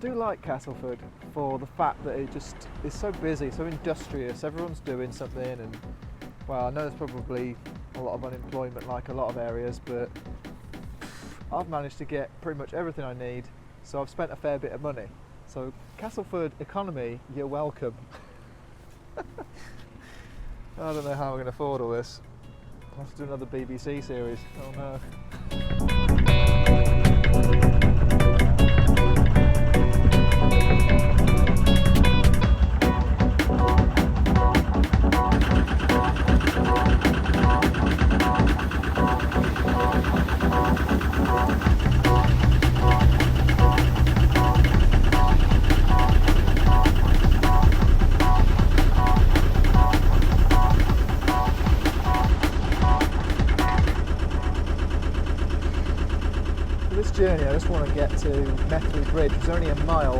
do like Castleford for the fact that it just is so busy, so industrious. Everyone's doing something, and well, I know there's probably a lot of unemployment like a lot of areas, but I've managed to get pretty much everything I need, so I've spent a fair bit of money. So Castleford economy, you're welcome. I don't know how I'm going to afford all this. I'll have to do another BBC series. Oh no. Journey, I just want to get to Methley Bridge. It's only a mile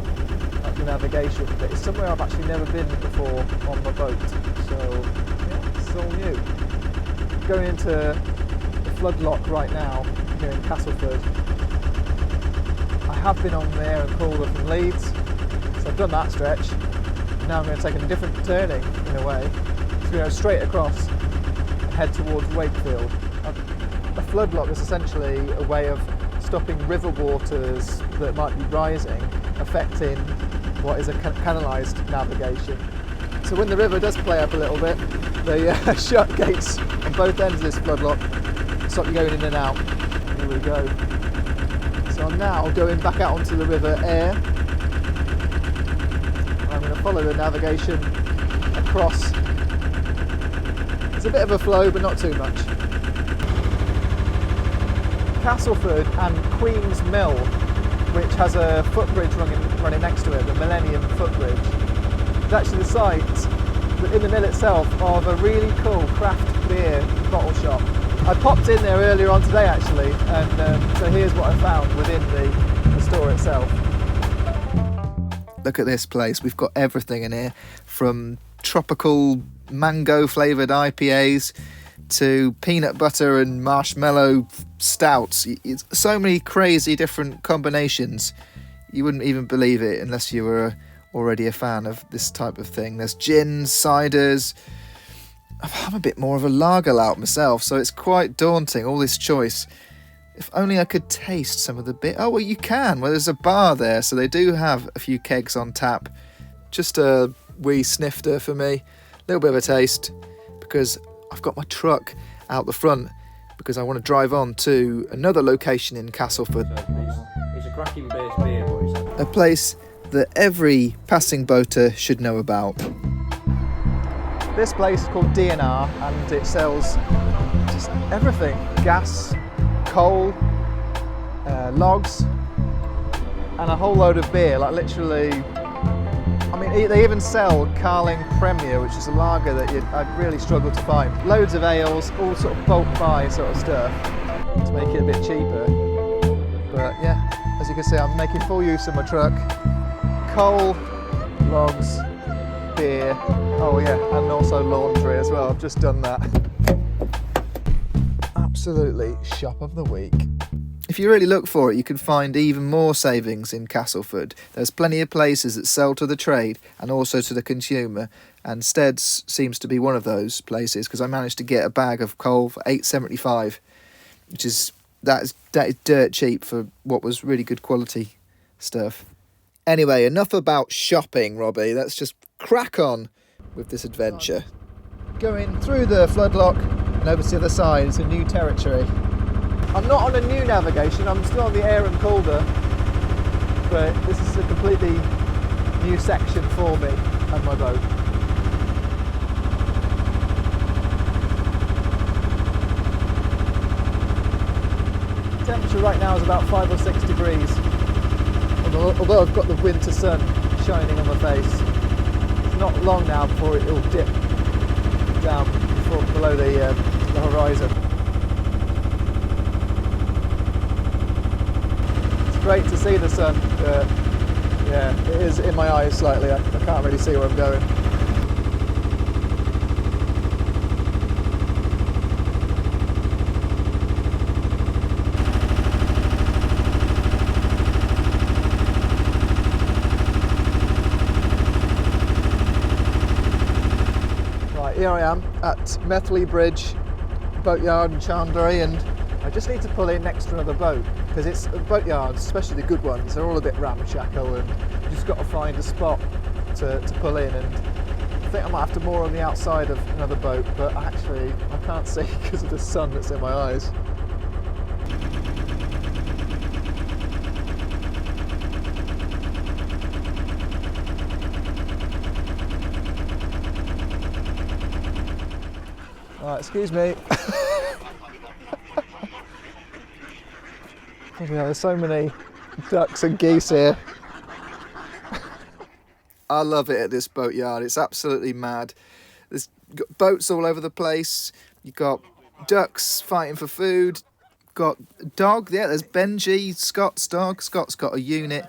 up the navigation, but it's somewhere I've actually never been before on my boat, so yeah, it's all new. Going into the Floodlock right now here in Castleford. I have been on the Ayr and Calder from Leeds, so I've done that stretch. Now I'm going to take a different turning in a way. So we're going to go straight across and head towards Wakefield. A floodlock is essentially a way of stopping river waters that might be rising, affecting what is a canalised navigation. So when the river does play up a little bit, they shut gates on both ends of this floodlock, stop you going in and out. Here we go. So I'm now going back out onto the River Ayr. I'm going to follow the navigation across. It's a bit of a flow, but not too much. Castleford and Queen's Mill, which has a footbridge running next to it, the Millennium Footbridge, is actually the site in the mill itself of a really cool craft beer bottle shop. I popped in there earlier on today actually, and so here's what I found within the store itself. Look at this place, we've got everything in here, from tropical mango flavoured IPAs to peanut butter and marshmallow stouts. It's so many crazy different combinations. You wouldn't even believe it unless you were already a fan of this type of thing. There's gins, ciders. I'm a bit more of a lager lout myself, so it's quite daunting, all this choice. If only I could taste some of the bit. Oh, well, you can. Well, there's a bar there, so they do have a few kegs on tap. Just a wee snifter for me. A little bit of a taste, because I've got my truck out the front because I want to drive on to another location in Castleford. It's a cracking base beer, boys. A place that every passing boater should know about. This place is called DNR and it sells just everything. Gas, coal, logs, and a whole load of beer, like literally. I mean, they even sell Carling Premier, which is a lager that I'd really struggle to find. Loads of ales, all sort of bulk buy sort of stuff to make it a bit cheaper. But yeah, as you can see, I'm making full use of my truck. Coal, logs, beer, oh yeah, and also laundry as well. I've just done that. Absolutely shop of the week. If you really look for it, you can find even more savings in Castleford. There's plenty of places that sell to the trade and also to the consumer, and Stead's seems to be one of those places, because I managed to get a bag of coal for $8.75, which is that is dirt cheap for what was really good quality stuff. Anyway, enough about shopping, Robbie. Let's just crack on with this adventure. Going through the floodlock and over to the other side into new territory. I'm not on a new navigation, I'm still on the Ayr and Calder, but this is a completely new section for me and my boat. Temperature right now is about 5 or 6 degrees, although I've got the winter sun shining on my face. It's not long now before it will dip down below the horizon. Great to see the sun, but yeah, it is in my eyes slightly. I can't really see where I'm going. here I am at Methley Bridge Boatyard in Chandlery, and I just need to pull in next to another boat because it's boatyards, especially the good ones, they're all a bit ramshackle, and you just got to find a spot to pull in. And I think I might have to moor on the outside of another boat, but actually I can't see because of the sun that's in my eyes. Right, excuse me. Yeah, there's so many ducks and geese here. I love it at this boatyard. It's absolutely mad. There's got boats all over the place. You've got ducks fighting for food. Got a dog. Yeah, there's Benji, Scott's dog. Scott's got a unit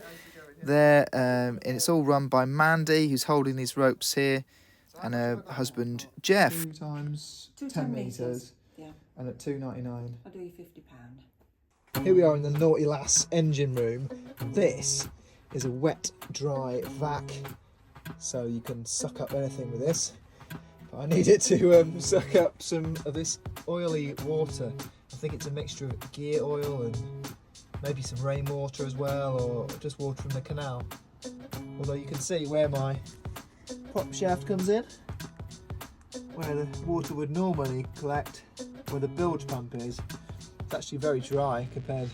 there, and it's all run by Mandy, who's holding these ropes here, and her husband Jeff. 2 times 10 10 metres. metres, Yeah, and at £2.99. I'll do you £50. Here we are in the Naughty Lass engine room. This is a wet, dry vac, so you can suck up anything with this. But I need it to suck up some of this oily water. I think it's a mixture of gear oil and maybe some rainwater as well, or just water from the canal. Although you can see where my prop shaft comes in, where the water would normally collect, where the bilge pump is. It's actually very dry compared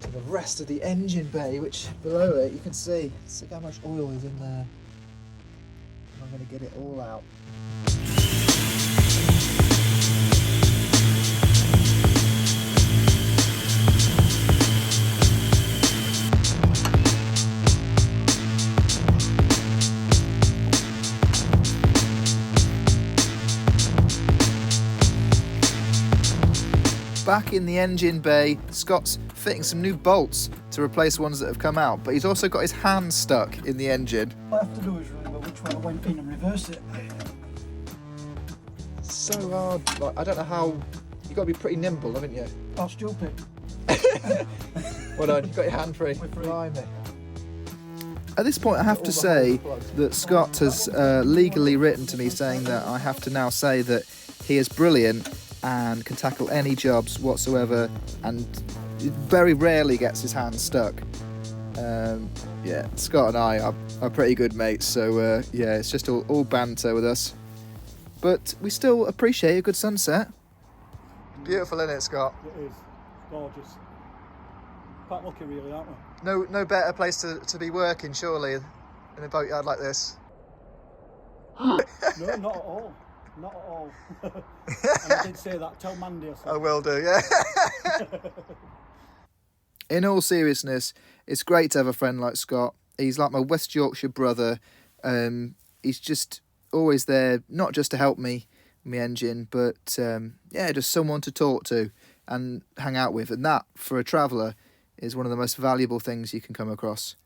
to the rest of the engine bay, which below it you can see how much oil is in there. I'm going to get it all out. Back in the engine bay, Scott's fitting some new bolts to replace ones that have come out, but he's also got his hand stuck in the engine. What I have to do is remember which one I went in and reverse it. It's so hard. Like, I don't know how. You've got to be pretty nimble, haven't you? Oh, stupid. Well done, you've got your hand free. We're free. Blimey. At this point, I have to say that Scott has legally written to me saying that I have to now say that he is brilliant and can tackle any jobs whatsoever, and very rarely gets his hand stuck. Yeah, Scott and I are pretty good mates, so yeah, it's just all banter with us. But we still appreciate a good sunset. Beautiful, isn't it, Scott? It is. Gorgeous. Quite lucky, really, aren't we? No better place to be working, surely, in a boatyard like this. No, not at all. Not at all. And I did say that. Tell Mandy I said. I will do, yeah. In all seriousness, it's great to have a friend like Scott. He's like my West Yorkshire brother. He's just always there, not just to help me with my engine, but yeah, just someone to talk to and hang out with. And that, for a traveller, is one of the most valuable things you can come across.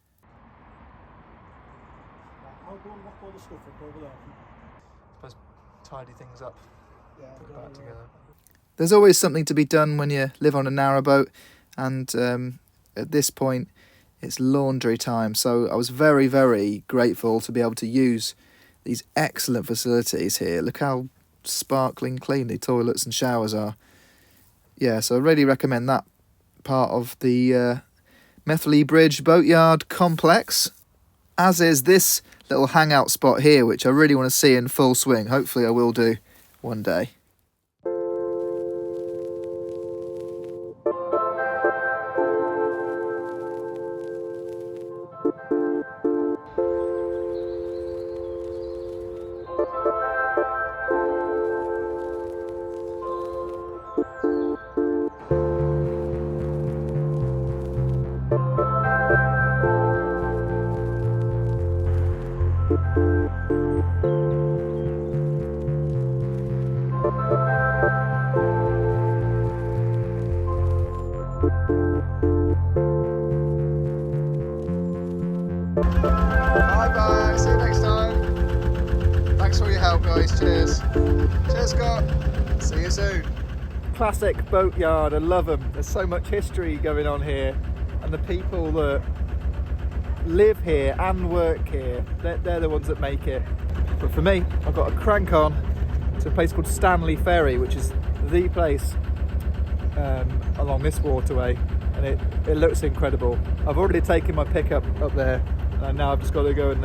I'll go and lock all the stuff up over there. Suppose tidy things up. Yeah, Put it back together. There's always something to be done when you live on a narrowboat, and at this point it's laundry time, so I was very, very grateful to be able to use these excellent facilities here. Look how sparkling clean the toilets and showers are. Yeah, so I really recommend that part of the Methley Bridge Boatyard complex, as is this little hangout spot here, which I really want to see in full swing. Hopefully I will do one day. Bye-bye, see you next time. Thanks for all your help, guys. Cheers. Cheers, Scott. See you soon. Classic boatyard, I love them. There's so much history going on here, and the people that live here and work here, they're the ones that make it. But for me, I've got to crank on It's a place called Stanley Ferry, which is the place along this waterway, and it looks incredible. I've already taken my pickup up there, and now I've just got to go and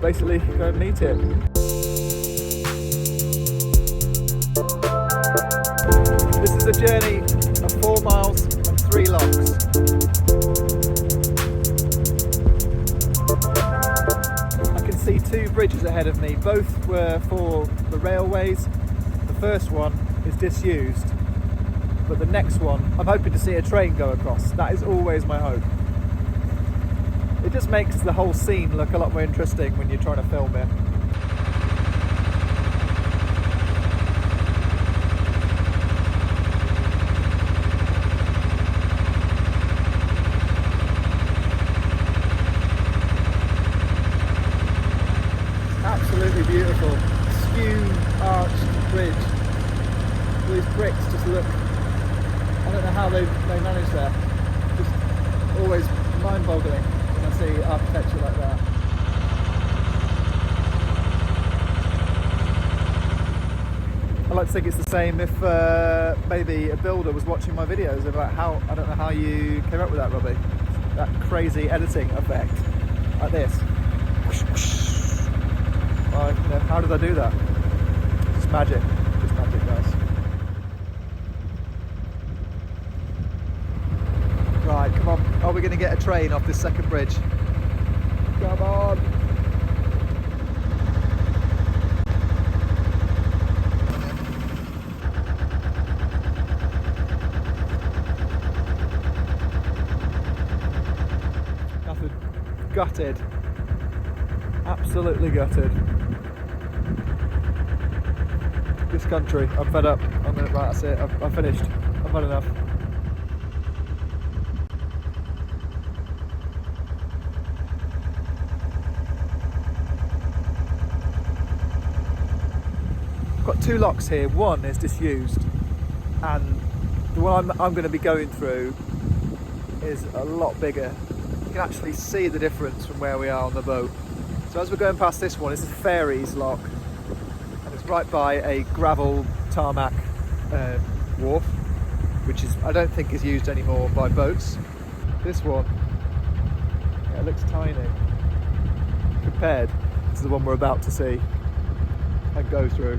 basically go and meet it. This is a journey of 4 miles and 3 locks. I can see 2 bridges ahead of me. Both were for the railways. The first one is disused, but the next one, I'm hoping to see a train go across. That is always my hope. It just makes the whole scene look a lot more interesting when you're trying to film it. Absolutely beautiful. Skew arched bridge. All these bricks just look, I don't know how they manage that. Just always mind-boggling when I see architecture like that. I like to think it's the same if maybe a builder was watching my videos about how, I don't know how you came up with that, Robbie. That crazy editing effect, like this. How did I do that? Just magic, guys. Right, come on. Are we going to get a train off this second bridge? Come on. Nothing. Gutted. Absolutely gutted. This country, I'm fed up. Right, that's it. I've finished. I've had enough. I've got 2 locks here. One is disused, and the one I'm going to be going through is a lot bigger. You can actually see the difference from where we are on the boat. So as we're going past this one, this is Ferries Lock, and it's right by a gravel tarmac wharf, which is, I don't think is used anymore by boats. This one, it looks tiny compared to the one we're about to see and go through.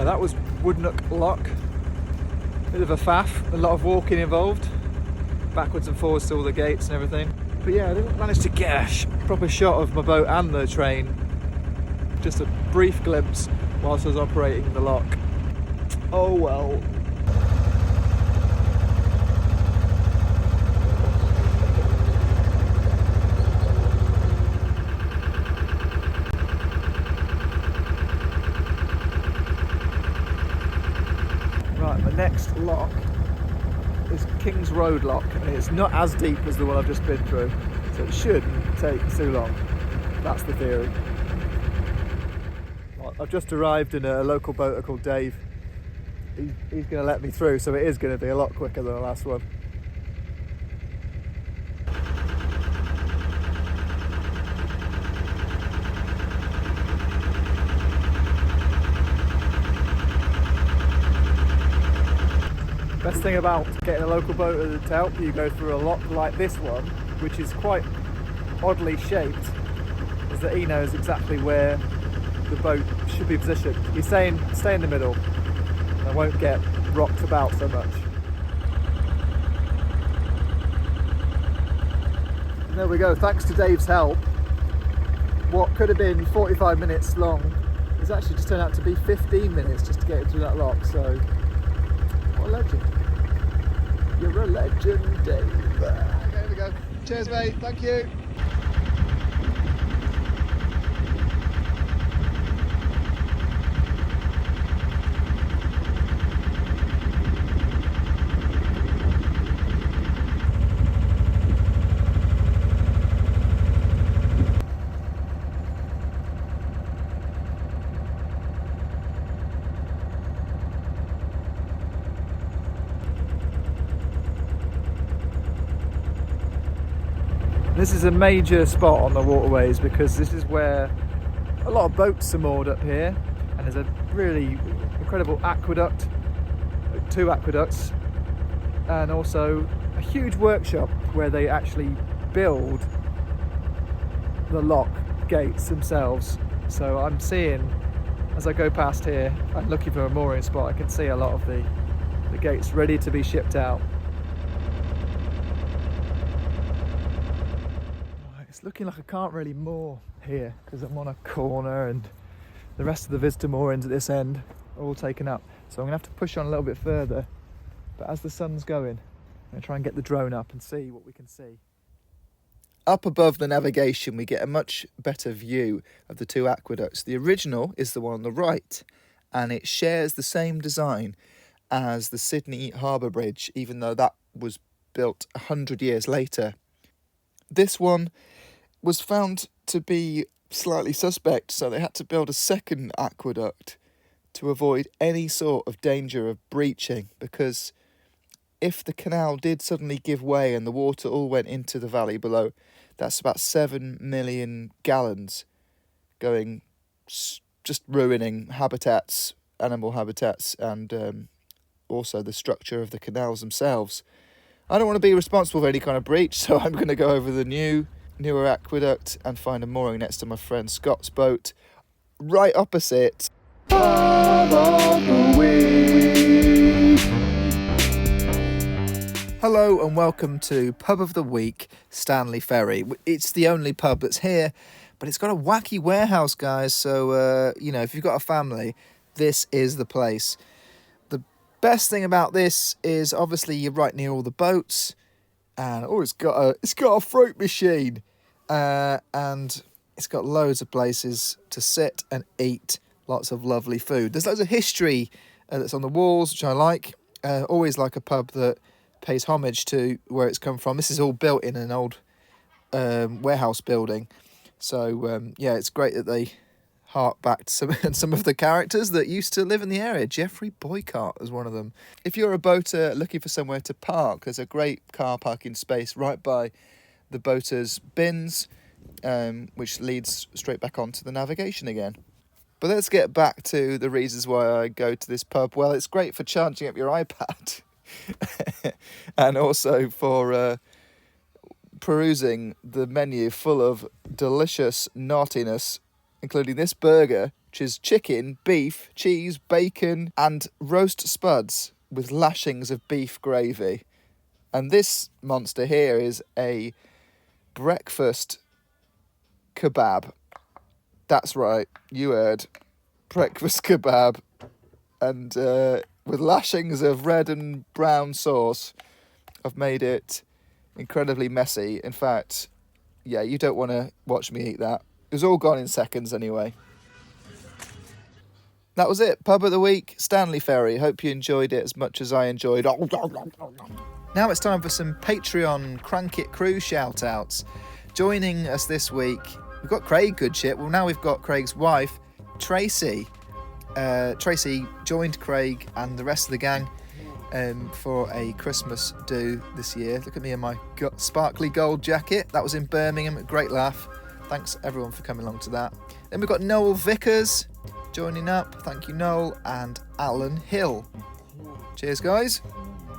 That was Woodnook Lock. Bit of a faff, a lot of walking involved, backwards and forwards to all the gates and everything. But yeah, I didn't manage to get a proper shot of my boat and the train. Just a brief glimpse whilst I was operating the lock. Oh well. Right, the next lock is Kings Road Lock, and it's not as deep as the one I've just been through, so it shouldn't take too long. That's the theory. Well, I've just arrived in a local boater called Dave. He's going to let me through, so it is going to be a lot quicker than the last one. best thing about getting a local boater to help you go through a lock like this one, which is quite oddly shaped, is that he knows exactly where the boat should be positioned. He's saying stay in the middle and I won't get rocked about so much. And there we go, thanks to Dave's help, what could have been 45 minutes long has actually just turned out to be 15 minutes just to get it through that lock, so what a legend. You're a legend, Dave. There we go. Cheers, mate. Thank you. This is a major spot on the waterways because this is where a lot of boats are moored up here, and there's a really incredible aqueduct, 2 aqueducts, and also a huge workshop where they actually build the lock gates themselves. So I'm seeing, as I go past here, I'm looking for a mooring spot, I can see a lot of the gates ready to be shipped out. It's looking like I can't really moor here because I'm on a corner and the rest of the visitor moorings at this end are all taken up. So I'm going to have to push on a little bit further. But as the sun's going, I'm going to try and get the drone up and see what we can see. Up above the navigation, we get a much better view of the 2 aqueducts. The original is the one on the right, and it shares the same design as the Sydney Harbour Bridge, even though that was built 100 years later. This one was found to be slightly suspect, so they had to build a second aqueduct to avoid any sort of danger of breaching, because if the canal did suddenly give way and the water all went into the valley below, that's about 7 million gallons going, just ruining habitats, animal habitats, and also the structure of the canals themselves. I don't want to be responsible for any kind of breach, so I'm going to go over the newer aqueduct and find a mooring next to my friend Scott's boat, right opposite Pub of the Week. Hello and welcome to Pub of the Week, Stanley Ferry. It's the only pub that's here, but it's got a wacky warehouse, guys, so if you've got a family, this is the place. The best thing about this is obviously you're right near all the boats, and it's got a fruit machine, and it's got loads of places to sit and eat, lots of lovely food. There's loads of history that's on the walls, which I like. Always like a pub that pays homage to where it's come from. This is all built in an old warehouse building, so it's great that they hark back to some of the characters that used to live in the area. Geoffrey Boycott was one of them. If you're a boater looking for somewhere to park, there's a great car parking space right by the boaters' bins, which leads straight back onto the navigation again. But let's get back to the reasons why I go to this pub. Well, it's great for charging up your iPad and also for perusing the menu full of delicious naughtiness, including this burger, which is chicken, beef, cheese, bacon, and roast spuds with lashings of beef gravy. And this monster here is a breakfast kebab. That's right, you heard. Breakfast kebab. And with lashings of red and brown sauce. I've made it incredibly messy. In fact, you don't want to watch me eat that. It was all gone in seconds anyway. That was it. Pub of the Week, Stanley Ferry. Hope you enjoyed it as much as I enjoyed. Now it's time for some Patreon Crank It Crew shout-outs. Joining us this week, we've got Craig Goodship. Well, now we've got Craig's wife, Tracy. Tracy joined Craig and the rest of the gang for a Christmas do this year. Look at me in my sparkly gold jacket. That was in Birmingham. A great laugh. Thanks everyone for coming along to that. Then we've got Noel Vickers joining up. Thank you, Noel. And Alan Hill. Cheers, guys.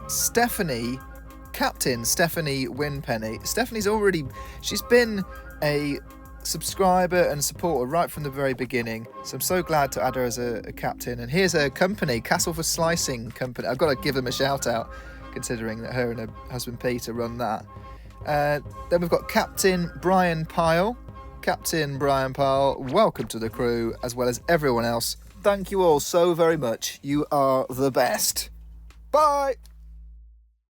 Stephanie, Captain Stephanie Winpenny. She's been a subscriber and supporter right from the very beginning, so I'm so glad to add her as a captain. And here's her company, Castleford Slicing Company. I've got to give them a shout out, considering that her and her husband Peter run that. Then we've got Captain Brian Pyle. Captain Brian Pyle, welcome to the crew, as well as everyone else. Thank you all so very much. You are the best. Bye!